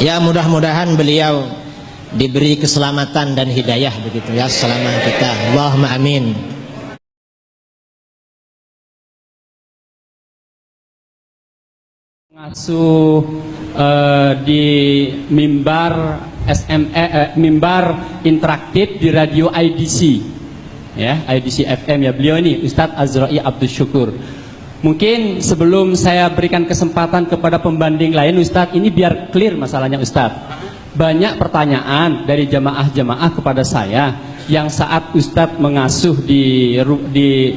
Ya, mudah-mudahan beliau diberi keselamatan dan hidayah begitu ya selama kita. Allahumma amin. Ngasuh di mimbar mimbar interaktif di radio IDC ya, IDC FM ya. Beliau ini Ustadz Azra'i Abdus Syukur. Mungkin sebelum saya berikan kesempatan kepada pembanding lain, Ustadz, ini biar clear masalahnya Ustadz. Banyak pertanyaan dari jamaah-jamaah kepada saya yang saat Ustadz mengasuh di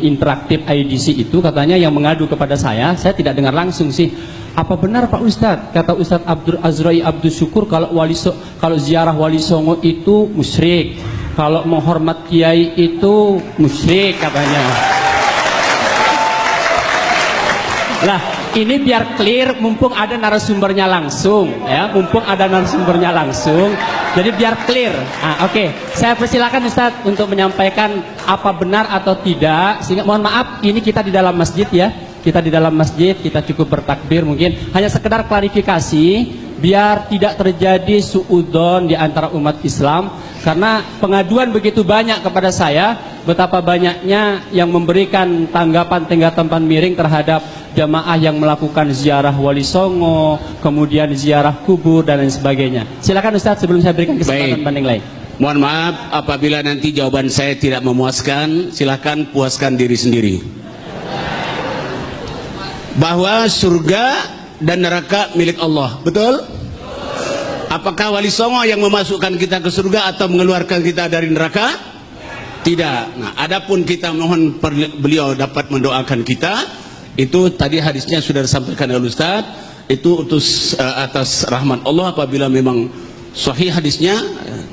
interaktif IDC itu, katanya yang mengadu kepada saya tidak dengar langsung sih. Apa benar Pak Ustadz, kata Ustadz Azra'i Abdus Syukur, kalau ziarah Wali Songo itu musyrik, kalau menghormat kiai itu musyrik katanya. Lah, ini biar clear, mumpung ada narasumbernya langsung ya, jadi biar clear. Oke. Saya persilakan Ustadz untuk menyampaikan apa benar atau tidak, sehingga mohon maaf, ini kita di dalam masjid ya, kita cukup bertakbir, mungkin hanya sekedar klarifikasi biar tidak terjadi suudzon di antara umat Islam, karena pengaduan begitu banyak kepada saya, betapa banyaknya yang memberikan tanggapan miring terhadap jamaah yang melakukan ziarah Wali Songo, kemudian ziarah kubur dan lain sebagainya. Silakan Ustadz sebelum saya berikan kesempatan banding lain. Mohon maaf apabila nanti jawaban saya tidak memuaskan, silakan puaskan diri sendiri. Bahwa surga dan neraka milik Allah, betul? Apakah Wali Songo yang memasukkan kita ke surga atau mengeluarkan kita dari neraka? Tidak. Nah, adapun kita mohon beliau dapat mendoakan kita, itu tadi hadisnya sudah disampaikan oleh Ustaz, itu utus atas rahmat Allah. Apabila memang sahih hadisnya,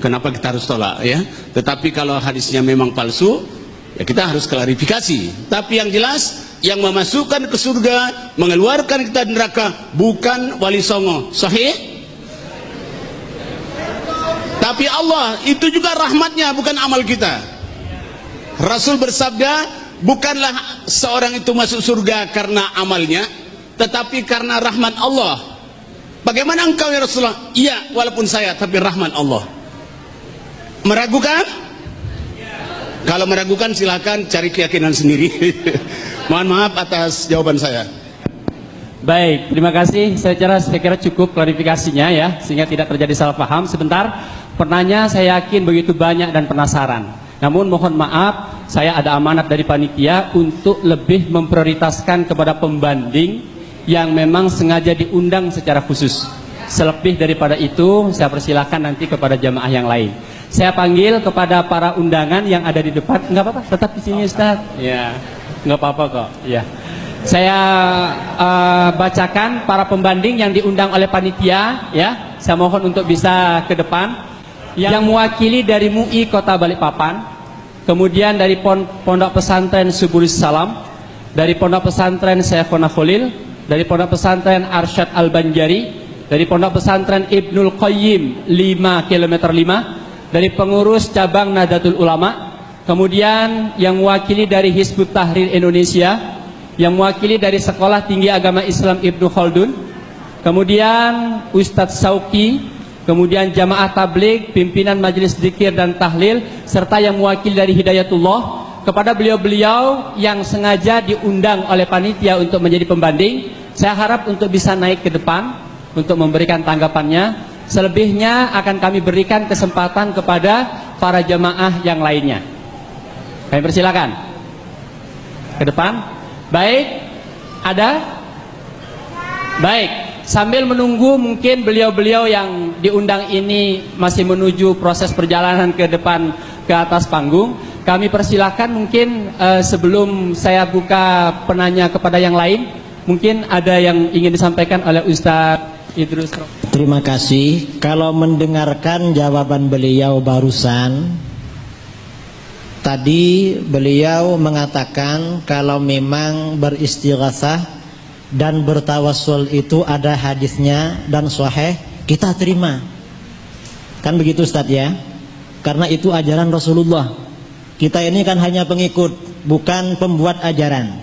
kenapa kita harus tolak ya? Tetapi kalau hadisnya memang palsu, ya kita harus klarifikasi. Tapi yang jelas, yang memasukkan ke surga, mengeluarkan kita dari neraka bukan Wali Songo. Sahih? Tapi Allah, itu juga rahmatnya, bukan amal kita. Rasul bersabda, bukanlah seorang itu masuk surga karena amalnya, tetapi karena rahmat Allah. Bagaimana engkau ya Rasulullah? Iya, walaupun saya, tapi rahmat Allah. Meragukan? Kalau meragukan silakan cari keyakinan sendiri. Mohon maaf atas jawaban saya. Baik, terima kasih. Saya kira cukup klarifikasinya ya, sehingga tidak terjadi salah paham. Sebentar, penanya saya yakin begitu banyak dan penasaran. Namun mohon maaf, saya ada amanat dari panitia untuk lebih memprioritaskan kepada pembanding yang memang sengaja diundang secara khusus. Selebih daripada itu, saya persilahkan nanti kepada jamaah yang lain. Saya panggil kepada para undangan yang ada di depan. Enggak apa-apa, tetap di sini Ustaz. Ya, enggak apa-apa kok. Ya. Saya bacakan para pembanding yang diundang oleh panitia ya. Saya mohon untuk bisa ke depan. Yang mewakili dari MUI Kota Balikpapan, kemudian dari Pondok Pesantren Subulis Salam, dari Pondok Pesantren Syekhona Khalil, dari Pondok Pesantren Arsyad Al-Banjari, dari Pondok Pesantren Ibnul Qayyim 5 km 5, dari pengurus cabang Nahdlatul Ulama, kemudian yang mewakili dari Hizbut Tahrir Indonesia, yang mewakili dari Sekolah Tinggi Agama Islam Ibnu Khaldun, kemudian Ustadz Sauki, kemudian jamaah tabligh, pimpinan majelis dzikir dan tahlil, serta yang mewakili dari Hidayatullah. Kepada beliau-beliau yang sengaja diundang oleh panitia untuk menjadi pembanding, saya harap untuk bisa naik ke depan untuk memberikan tanggapannya. Selebihnya akan kami berikan kesempatan kepada para jamaah yang lainnya. Kami persilakan ke depan. Baik, ada? Baik. Sambil menunggu mungkin beliau-beliau yang diundang ini masih menuju proses perjalanan ke depan ke atas panggung, kami persilahkan mungkin sebelum saya buka penanya kepada yang lain, mungkin ada yang ingin disampaikan oleh Ustadz Idrus. Terima kasih. Kalau mendengarkan jawaban beliau barusan, tadi beliau mengatakan kalau memang beristighatsah dan bertawassul itu ada hadisnya dan sahih, kita terima. Kan begitu Ustadz ya? Karena itu ajaran Rasulullah. Kita ini kan hanya pengikut, bukan pembuat ajaran.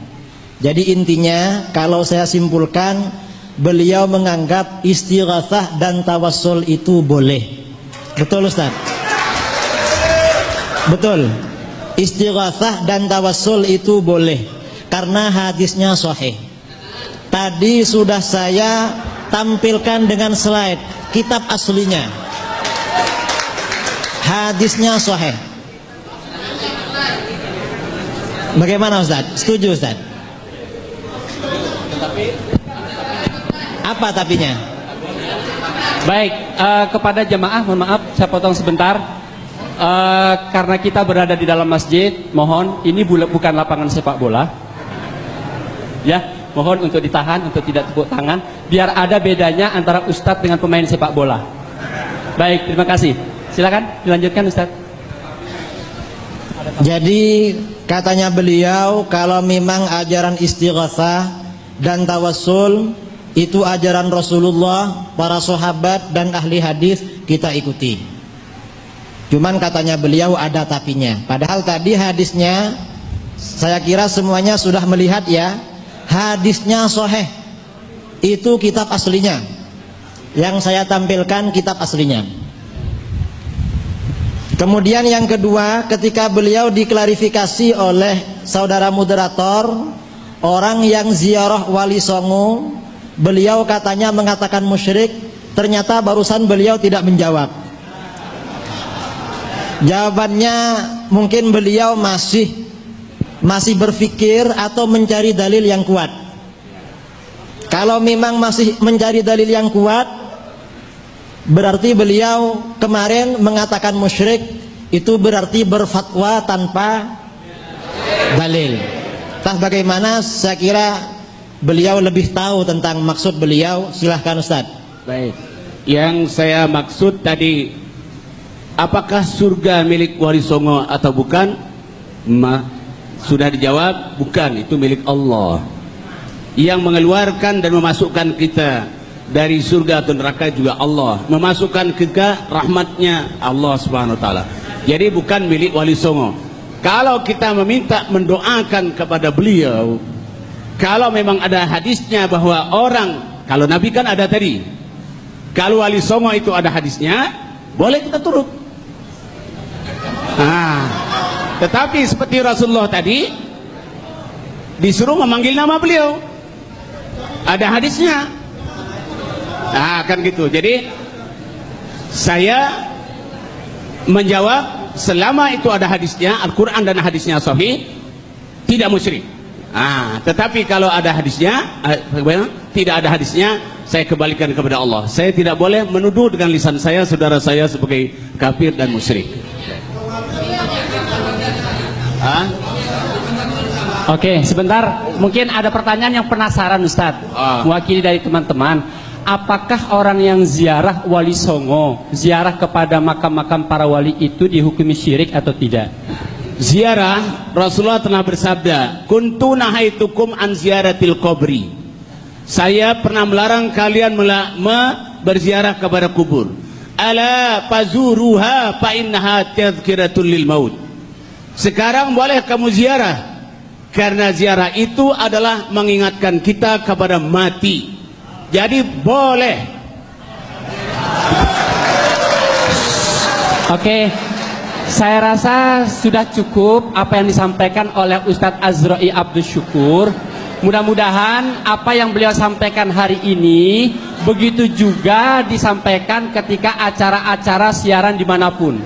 Jadi intinya kalau saya simpulkan, beliau menganggap istighatsah dan tawassul itu boleh. Betul Ustaz? Betul. Istighatsah dan tawassul itu boleh karena hadisnya sahih. Tadi sudah saya tampilkan dengan slide kitab aslinya. Hadisnya sahih. Bagaimana Ustaz? Setuju Ustaz? Apa tapinya? Baik, kepada jemaah, mohon maaf saya potong sebentar. Karena kita berada di dalam masjid, mohon ini bukan lapangan sepak bola. Ya, mohon untuk ditahan, untuk tidak tepuk tangan, biar ada bedanya antara ustadz dengan pemain sepak bola. Baik, terima kasih. Silakan dilanjutkan Ustadz. Jadi katanya beliau, kalau memang ajaran istighatsah dan tawassul itu ajaran Rasulullah, para sahabat dan ahli hadis, kita ikuti. Cuman katanya beliau ada tapinya. Padahal tadi hadisnya saya kira semuanya sudah melihat ya. Hadisnya sahih. Itu kitab aslinya. Yang saya tampilkan kitab aslinya. Kemudian yang kedua, ketika beliau diklarifikasi oleh saudara moderator, orang yang ziarah Wali Songo, beliau katanya mengatakan musyrik, ternyata barusan beliau tidak menjawab. Jawabannya mungkin beliau masih berpikir atau mencari dalil yang kuat. Kalau memang masih mencari dalil yang kuat, berarti beliau kemarin mengatakan musyrik, itu berarti berfatwa tanpa dalil. Entah bagaimana, saya kira beliau lebih tahu tentang maksud beliau. Silahkan Ustaz. Baik, yang saya maksud tadi, apakah surga milik Wali Songo atau bukan? Sudah dijawab, bukan, itu milik Allah. Yang mengeluarkan dan memasukkan kita dari surga atau neraka juga Allah, memasukkan kita rahmatnya Allah Subhanahu wa taala. Jadi bukan milik Wali Songo. Kalau kita meminta mendoakan kepada beliau, kalau memang ada hadisnya bahwa orang, kalau Nabi kan ada tadi, kalau Wali Songo itu ada hadisnya, boleh kita turut. Tetapi seperti Rasulullah tadi disuruh memanggil nama beliau, ada hadisnya. Kan gitu. Jadi saya menjawab, selama itu ada hadisnya, Al-Quran dan hadisnya sahih, tidak musyrik. Tetapi kalau ada hadisnya, tidak ada hadisnya, saya kembalikan kepada Allah. Saya tidak boleh menuduh dengan lisan saya saudara saya sebagai kafir dan musyrik. Oke, sebentar. Mungkin ada pertanyaan yang penasaran Ustadz, mewakili dari teman-teman. Apakah orang yang ziarah Wali Songo, ziarah kepada makam-makam para wali itu dihukumi syirik atau tidak? Ziarah, Rasulullah telah bersabda, kuntu nahaitukum an ziaratil qabri. Saya pernah melarang kalian berziarah kepada kubur. Ala fazuruha fa innaha tadhkiratul lil maut. Sekarang boleh kamu ziarah, karena ziarah itu adalah mengingatkan kita kepada mati. Jadi boleh. Oke, saya rasa sudah cukup apa yang disampaikan oleh Ustadz Azra'i Abdul Syukur. Mudah-mudahan apa yang beliau sampaikan hari ini begitu juga disampaikan ketika acara-acara siaran dimanapun.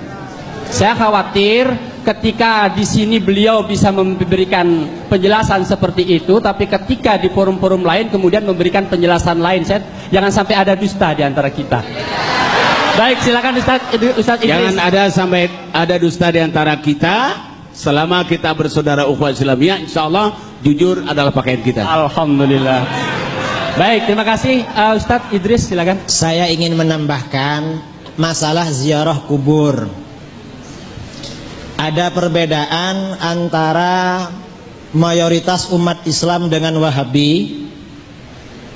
Saya khawatir ketika di sini beliau bisa memberikan penjelasan seperti itu, tapi ketika di forum-forum lain kemudian memberikan penjelasan lain, jangan sampai ada dusta di antara kita. Baik, silakan Ustaz Idris. Jangan sampai ada dusta di antara kita. Selama kita bersaudara ukhuwah Islamiyah, insyaallah jujur adalah pakaian kita. Alhamdulillah. Baik, terima kasih Ustaz Idris, silakan. Saya ingin menambahkan masalah ziarah kubur. Ada perbedaan antara mayoritas umat Islam dengan Wahabi.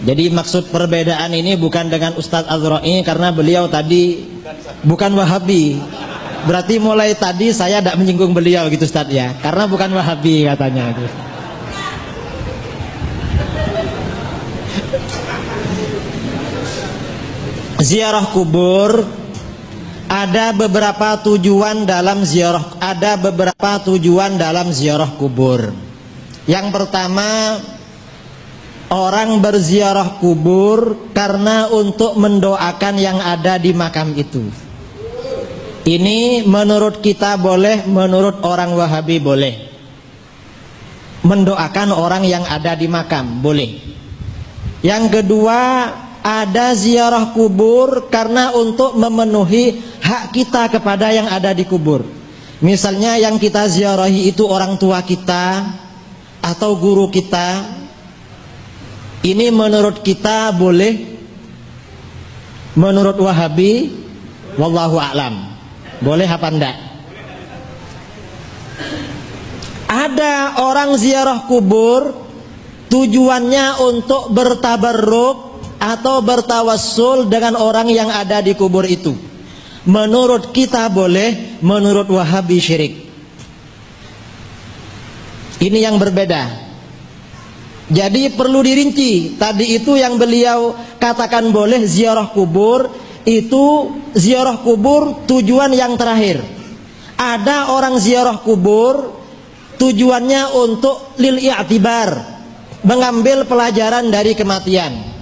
Jadi maksud perbedaan ini bukan dengan Ustadz Azra'i, karena beliau tadi bukan Wahabi. Berarti mulai tadi saya tidak menyinggung beliau gitu Ustadz ya, karena bukan Wahabi katanya. ziarah kubur ada beberapa tujuan dalam ziarah kubur. Yang pertama, orang berziarah kubur karena untuk mendoakan yang ada di makam itu. Ini menurut kita boleh, menurut orang Wahabi boleh. Mendoakan orang yang ada di makam boleh. Yang kedua, ada ziarah kubur karena untuk memenuhi hak kita kepada yang ada di kubur. Misalnya yang kita ziarahi itu orang tua kita atau guru kita. Ini menurut kita boleh, menurut Wahabi wallahu a'lam. Boleh apa enggak? Ada orang ziarah kubur tujuannya untuk bertabarruk atau bertawassul dengan orang yang ada di kubur itu. Menurut kita boleh, menurut Wahabi syirik. Ini yang berbeda. Jadi perlu dirinci. Tadi itu yang beliau katakan boleh ziarah kubur, itu ziarah kubur tujuan yang terakhir. Ada orang ziarah kubur tujuannya untuk lil i'tibar, mengambil pelajaran dari kematian.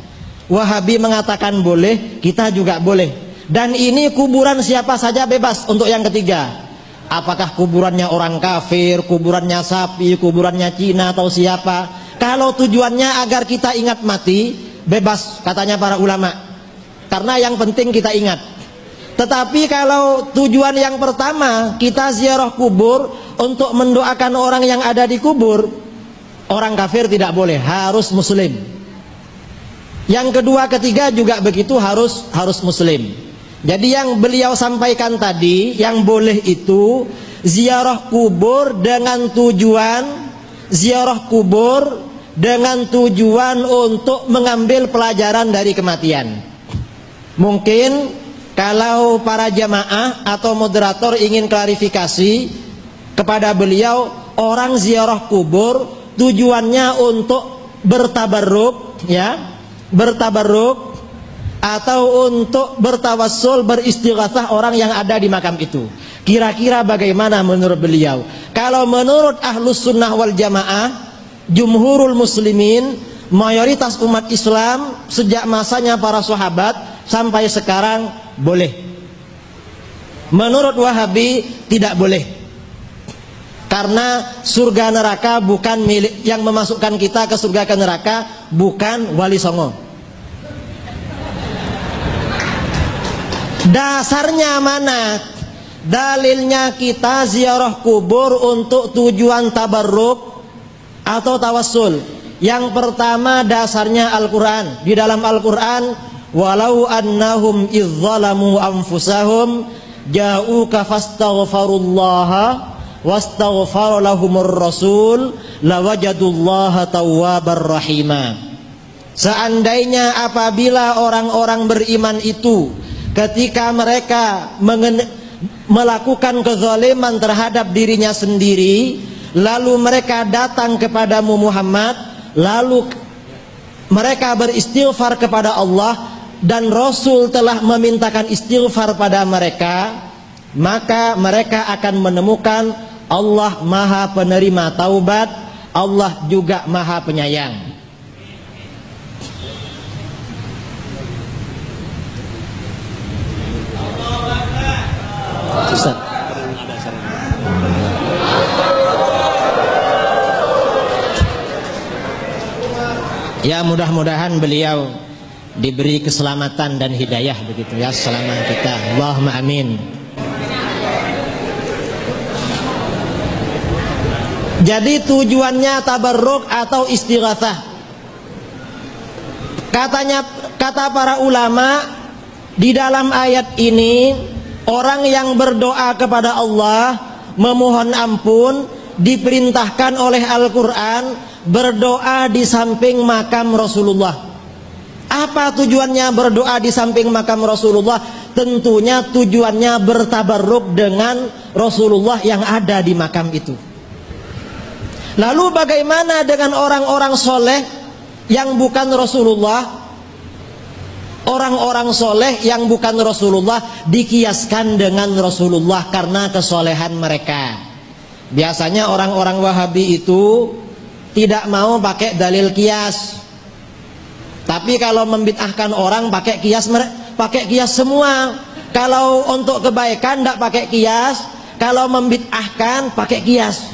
Wahabi mengatakan boleh, kita juga boleh. Dan ini kuburan siapa saja bebas. Untuk yang ketiga, apakah kuburannya orang kafir, kuburannya sapi, kuburannya Cina atau siapa? Kalau tujuannya agar kita ingat mati, bebas katanya para ulama. Karena yang penting kita ingat. Tetapi kalau tujuan yang pertama kita ziarah kubur untuk mendoakan orang yang ada di kubur, orang kafir tidak boleh, harus muslim. Yang kedua, ketiga juga begitu, harus muslim. Jadi yang beliau sampaikan tadi, yang boleh itu ziarah kubur dengan tujuan untuk mengambil pelajaran dari kematian. Mungkin kalau para jamaah atau moderator ingin klarifikasi kepada beliau, orang ziarah kubur tujuannya untuk bertabarruk, ya, bertabarruk atau untuk bertawassul, beristighatsah orang yang ada di makam itu. Kira-kira bagaimana menurut beliau? Kalau menurut Ahlus Sunnah wal Jamaah, jumhurul muslimin, mayoritas umat Islam sejak masanya para sahabat sampai sekarang boleh. Menurut Wahabi tidak boleh. Karena surga neraka bukan milik, yang memasukkan kita ke surga ke neraka bukan Wali Songo. Dasarnya mana? Dalilnya kita ziarah kubur untuk tujuan tabarruk atau tawassul. Yang pertama dasarnya Al-Quran. Di dalam Al-Quran, walau annahum izzalamu anfusahum ja'uka fastaghfarullaha wastaghfara lahumur rasul lawajadullaha tawwabar rahima. Seandainya apabila orang-orang beriman itu ketika mereka melakukan kezaliman terhadap dirinya sendiri, lalu mereka datang kepadamu Muhammad, lalu mereka beristighfar kepada Allah dan Rasul telah memintakan istighfar pada mereka, maka mereka akan menemukan Allah Maha Penerima Taubat, Allah juga Maha Penyayang. Ustaz. Ya, mudah-mudahan beliau diberi keselamatan dan hidayah begitu ya selama kita. Allahumma amin. Jadi tujuannya tabarruk atau istighatsah. Kata para ulama di dalam ayat ini, orang yang berdoa kepada Allah memohon ampun diperintahkan oleh Al-Quran berdoa di samping makam Rasulullah. Apa tujuannya berdoa di samping makam Rasulullah? Tentunya tujuannya bertabarruk dengan Rasulullah yang ada di makam itu. Lalu bagaimana dengan orang-orang soleh yang bukan Rasulullah? Orang-orang soleh yang bukan Rasulullah dikiaskan dengan Rasulullah karena kesolehan mereka. Biasanya orang-orang Wahabi itu tidak mau pakai dalil kias. Tapi kalau membid'ahkan orang pakai kias semua. Kalau untuk kebaikan tidak pakai kias, kalau membid'ahkan pakai kias.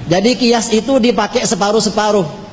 Jadi kias itu dipakai separuh-separuh.